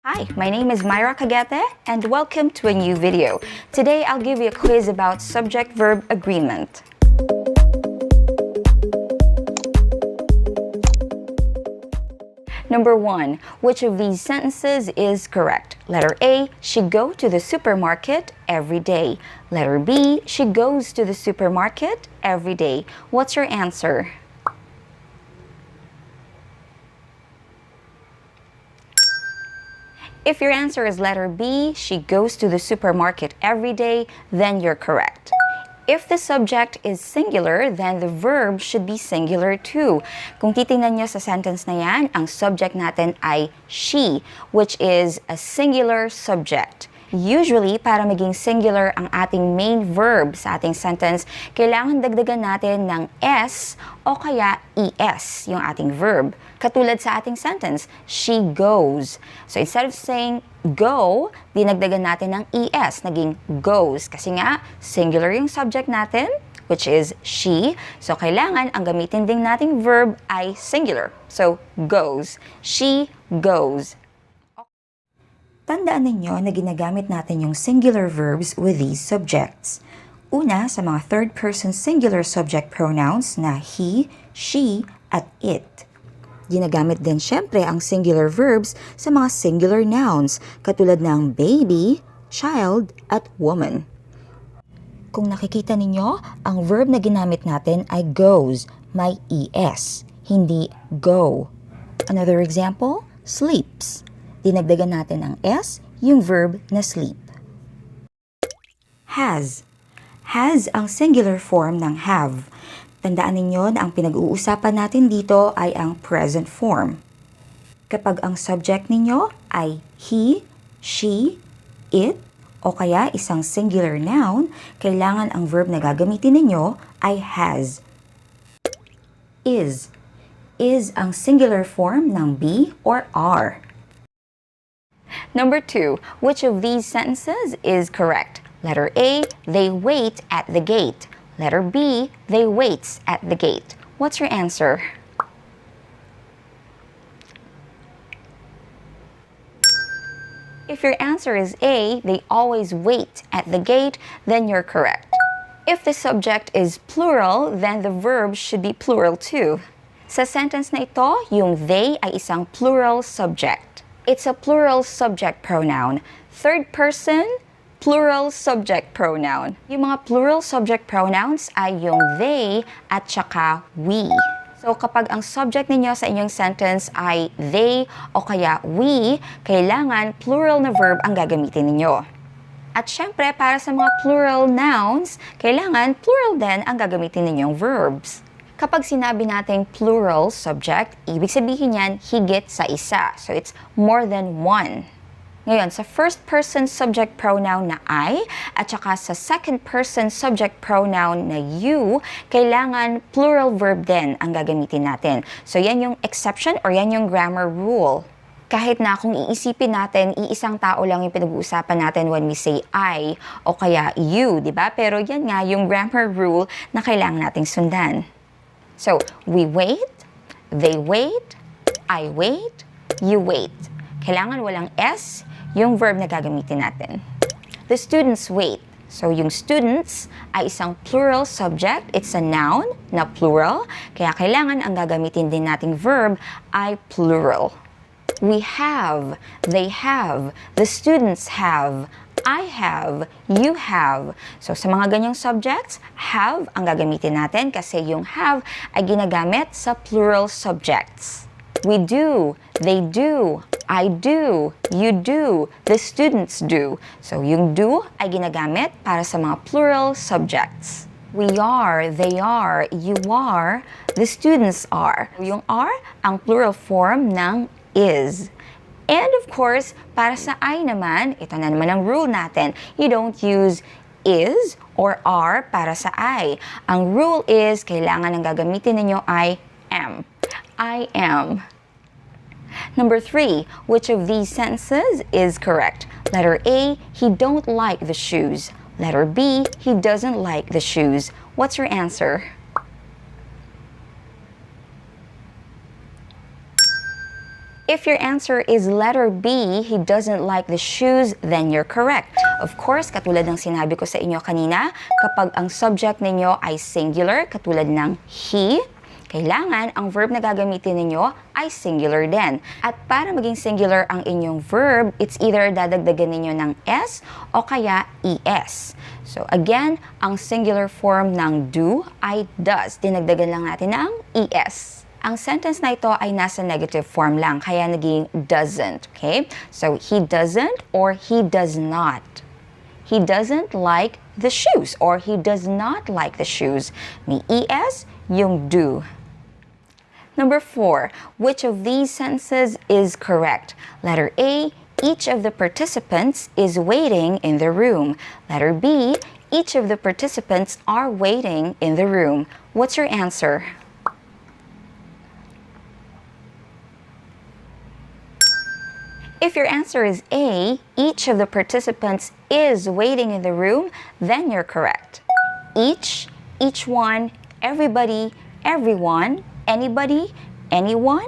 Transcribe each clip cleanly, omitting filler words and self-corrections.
Hi, my name is Myra Cagete and welcome to a new video. Today I'll give you a quiz about subject-verb agreement. Number 1. Which of these sentences is correct? Letter A, she go to the supermarket every day. Letter B, she goes to the supermarket every day. What's your answer? If your answer is letter B, she goes to the supermarket every day, then you're correct. If the subject is singular, then the verb should be singular too. Kung titingnan nyo sa sentence na yan, ang subject natin ay she, which is a singular subject. Usually, para maging singular ang ating main verb sa ating sentence, kailangan dagdagan natin ng S o kaya ES, yung ating verb. Katulad sa ating sentence, she goes. So instead of saying go, dinagdagan natin ng ES, naging goes. Kasi nga, singular yung subject natin, which is she. So kailangan ang gamitin din nating verb ay singular. So goes. She goes. Tandaan ninyo na ginagamit natin yung singular verbs with these subjects. Una, sa mga third-person singular subject pronouns na he, she, at it. Ginagamit din syempre ang singular verbs sa mga singular nouns katulad ng baby, child, at woman. Kung nakikita ninyo, ang verb na ginamit natin ay goes, may ES, hindi go. Another example, sleeps. Dinagdagan natin ang S, yung verb na sleep. Has. Has ang singular form ng have. Tandaan ninyo na ang pinag-uusapan natin dito ay ang present form. Kapag ang subject ninyo ay he, she, it, o kaya isang singular noun, kailangan ang verb na gagamitin ninyo ay has. Is. Is ang singular form ng be or are. Number 2, which of these sentences is correct? Letter A, they wait at the gate. Letter B, they waits at the gate. What's your answer? If your answer is A, they always wait at the gate, then you're correct. If the subject is plural, then the verb should be plural too. Sa sentence na ito, yung they ay isang plural subject. It's a plural subject pronoun. Third person, plural subject pronoun. Yung mga plural subject pronouns ay yung they at saka we. So kapag ang subject ninyo sa inyong sentence ay they o kaya we, kailangan plural na verb ang gagamitin ninyo. At syempre, para sa mga plural nouns, kailangan plural din ang gagamitin ninyong verbs. Kapag sinabi nating plural subject, ibig sabihin yan higit sa isa. So it's more than one. Ngayon, sa first person subject pronoun na I at saka sa second person subject pronoun na you, kailangan plural verb din ang gagamitin natin. So yan yung exception or yan yung grammar rule. Kahit na kung iisipin natin, iisang tao lang yung pinag-uusapan natin when we say I o kaya you, di ba? Pero yan nga yung grammar rule na kailangan nating sundan. So, we wait, they wait, I wait, you wait. Kailangan walang S, yung verb na gagamitin natin. The students wait. So, yung students ay isang plural subject. It's a noun na plural. Kaya kailangan ang gagamitin din nating verb ay plural. We have, they have, the students have, I have, you have. So, sa mga ganyang subjects, have ang gagamitin natin kasi yung have ay ginagamit sa plural subjects. We do, they do, I do, you do, the students do. So, yung do ay ginagamit para sa mga plural subjects. We are, they are, you are, the students are. Yung are, ang plural form ng is. And of course, para sa I naman, ito na naman ang rule natin. You don't use is or are para sa I. Ang rule is, kailangan ang gagamitin ninyo ay am. I am. Number 3, which of these sentences is correct? Letter A, he don't like the shoes. Letter B, he doesn't like the shoes. What's your answer? If your answer is letter B, he doesn't like the shoes, then you're correct. Of course, katulad ng sinabi ko sa inyo kanina, kapag ang subject ninyo ay singular, katulad ng he, kailangan ang verb na gagamitin ninyo ay singular din. At para maging singular ang inyong verb, it's either dadagdagan ninyo ng S o kaya ES. So again, ang singular form ng do ay does. Dinagdagan lang natin ng ES. Ang sentence na ito ay nasa negative form lang, kaya naging doesn't. Okay? So he doesn't or he does not. He doesn't like the shoes or he does not like the shoes. May ES, yung do. Number 4, which of these sentences is correct? Letter A, each of the participants is waiting in the room. Letter B, each of the participants are waiting in the room. What's your answer? If your answer is A, each of the participants is waiting in the room, then you're correct. Each one, everybody, everyone, anybody, anyone,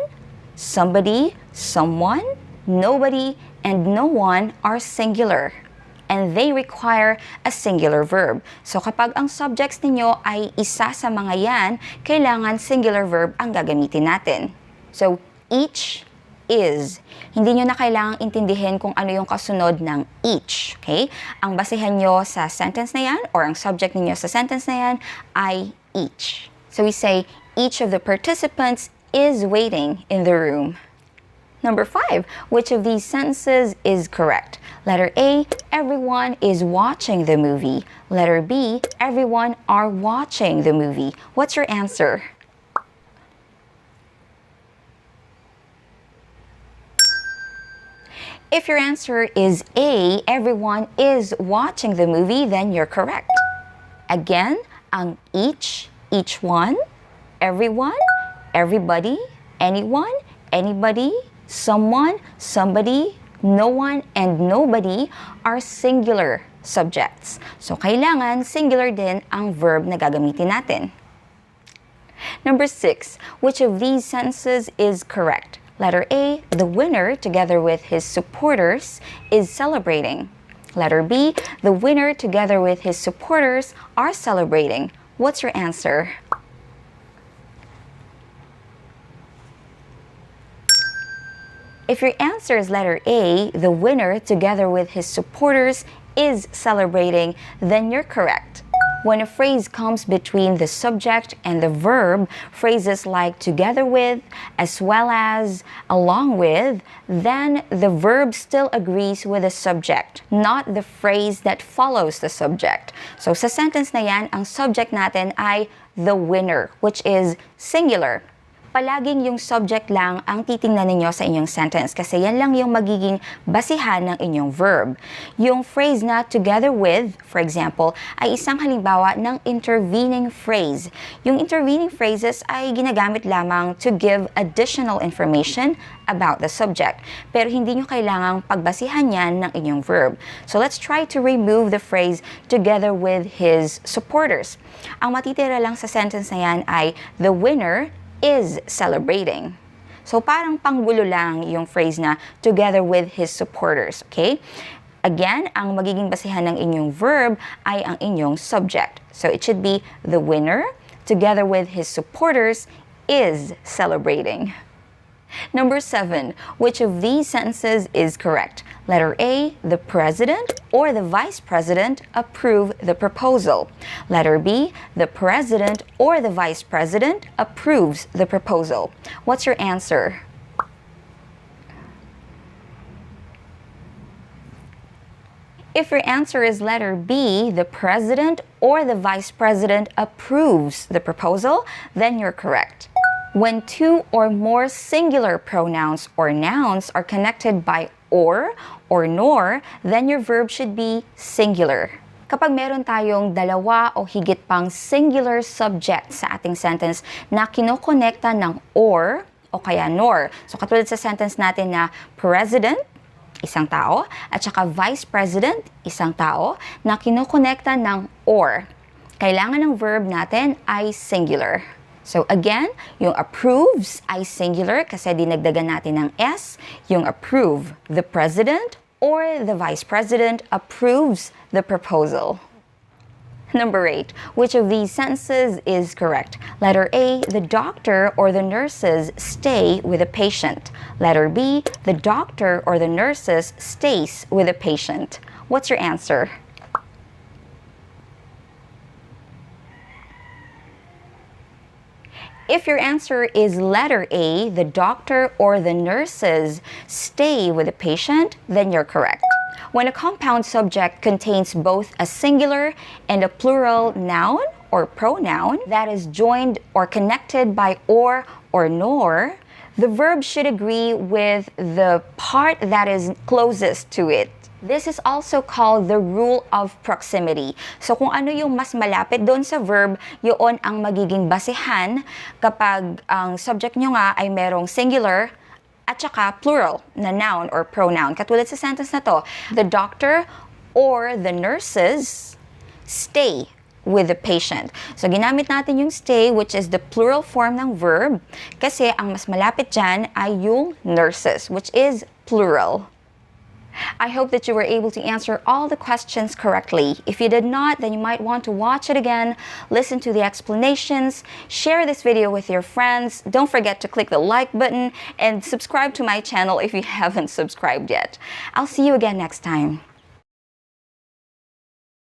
somebody, someone, nobody, and no one are singular. And they require a singular verb. So kapag ang subjects ninyo ay isa sa mga yan, kailangan singular verb ang gagamitin natin. So each is. Hindi nyo na kailangang intindihin kung ano yung kasunod ng each. Okay? Ang basehan nyo sa sentence na yan or ang subject ninyo sa sentence na yan ay each. So we say, each of the participants is waiting in the room. Number 5, which of these sentences is correct? Letter A, everyone is watching the movie. Letter B, everyone are watching the movie. What's your answer? If your answer is A, everyone is watching the movie, then you're correct. Again, ang each one, everyone, everybody, anyone, anybody, someone, somebody, no one, and nobody are singular subjects. So, kailangan singular din ang verb na gagamitin natin. Number 6, which of these sentences is correct? Letter A, the winner, together with his supporters, is celebrating. Letter B, the winner, together with his supporters, are celebrating. What's your answer? If your answer is letter A, the winner, together with his supporters, is celebrating, then you're correct. When a phrase comes between the subject and the verb, phrases like together with, as well as, along with, then the verb still agrees with the subject, not the phrase that follows the subject. So sa sentence na yan, ang subject natin ay the winner, which is singular. Palaging yung subject lang ang titingnan ninyo sa inyong sentence kasi yan lang yung magiging basihan ng inyong verb. Yung phrase na together with, for example, ay isang halimbawa ng intervening phrase. Yung intervening phrases ay ginagamit lamang to give additional information about the subject. Pero hindi nyo kailangang pagbasihan yan ng inyong verb. So let's try to remove the phrase together with his supporters. Ang matitira lang sa sentence na yan ay the winner is celebrating. So parang panggulo lang yung phrase na together with his supporters, okay? Again, ang magiging basihan ng inyong verb ay ang inyong subject. So it should be the winner together with his supporters is celebrating. Number 7, which of these sentences is correct? Letter A, the president or the vice president approve the proposal. Letter B, the president or the vice president approves the proposal. What's your answer? If your answer is letter B, the president or the vice president approves the proposal, then you're correct. When two or more singular pronouns or nouns are connected by or nor, then your verb should be singular. Kapag meron tayong dalawa o higit pang singular subject sa ating sentence na kinokonekta ng or o kaya nor. So katulad sa sentence natin na president, isang tao, at saka vice president, isang tao, na kinokonekta ng or. Kailangan ng verb natin ay singular. So again, yung approves ay singular kasi dinagdagan natin ng S. Yung approve, the president or the vice president approves the proposal. Number 8, which of these sentences is correct? Letter A, the doctor or the nurses stay with the patient. Letter B, the doctor or the nurses stays with the patient. What's your answer? If your answer is letter A, the doctor or the nurses stay with the patient, then you're correct. When a compound subject contains both a singular and a plural noun or pronoun that is joined or connected by or nor, the verb should agree with the part that is closest to it. This is also called the rule of proximity. So kung ano yung mas malapit doon sa verb, yun ang magiging basehan kapag ang subject nyo nga ay merong singular at saka plural na noun or pronoun. Katulad sa sentence na to, the doctor or the nurses stay with the patient. So ginamit natin yung stay, which is the plural form ng verb, kasi ang mas malapit dyan ay yung nurses, which is plural. I hope that you were able to answer all the questions correctly. If you did not, then you might want to watch it again, listen to the explanations, share this video with your friends. Don't forget to click the like button and subscribe to my channel if you haven't subscribed yet. I'll see you again next time.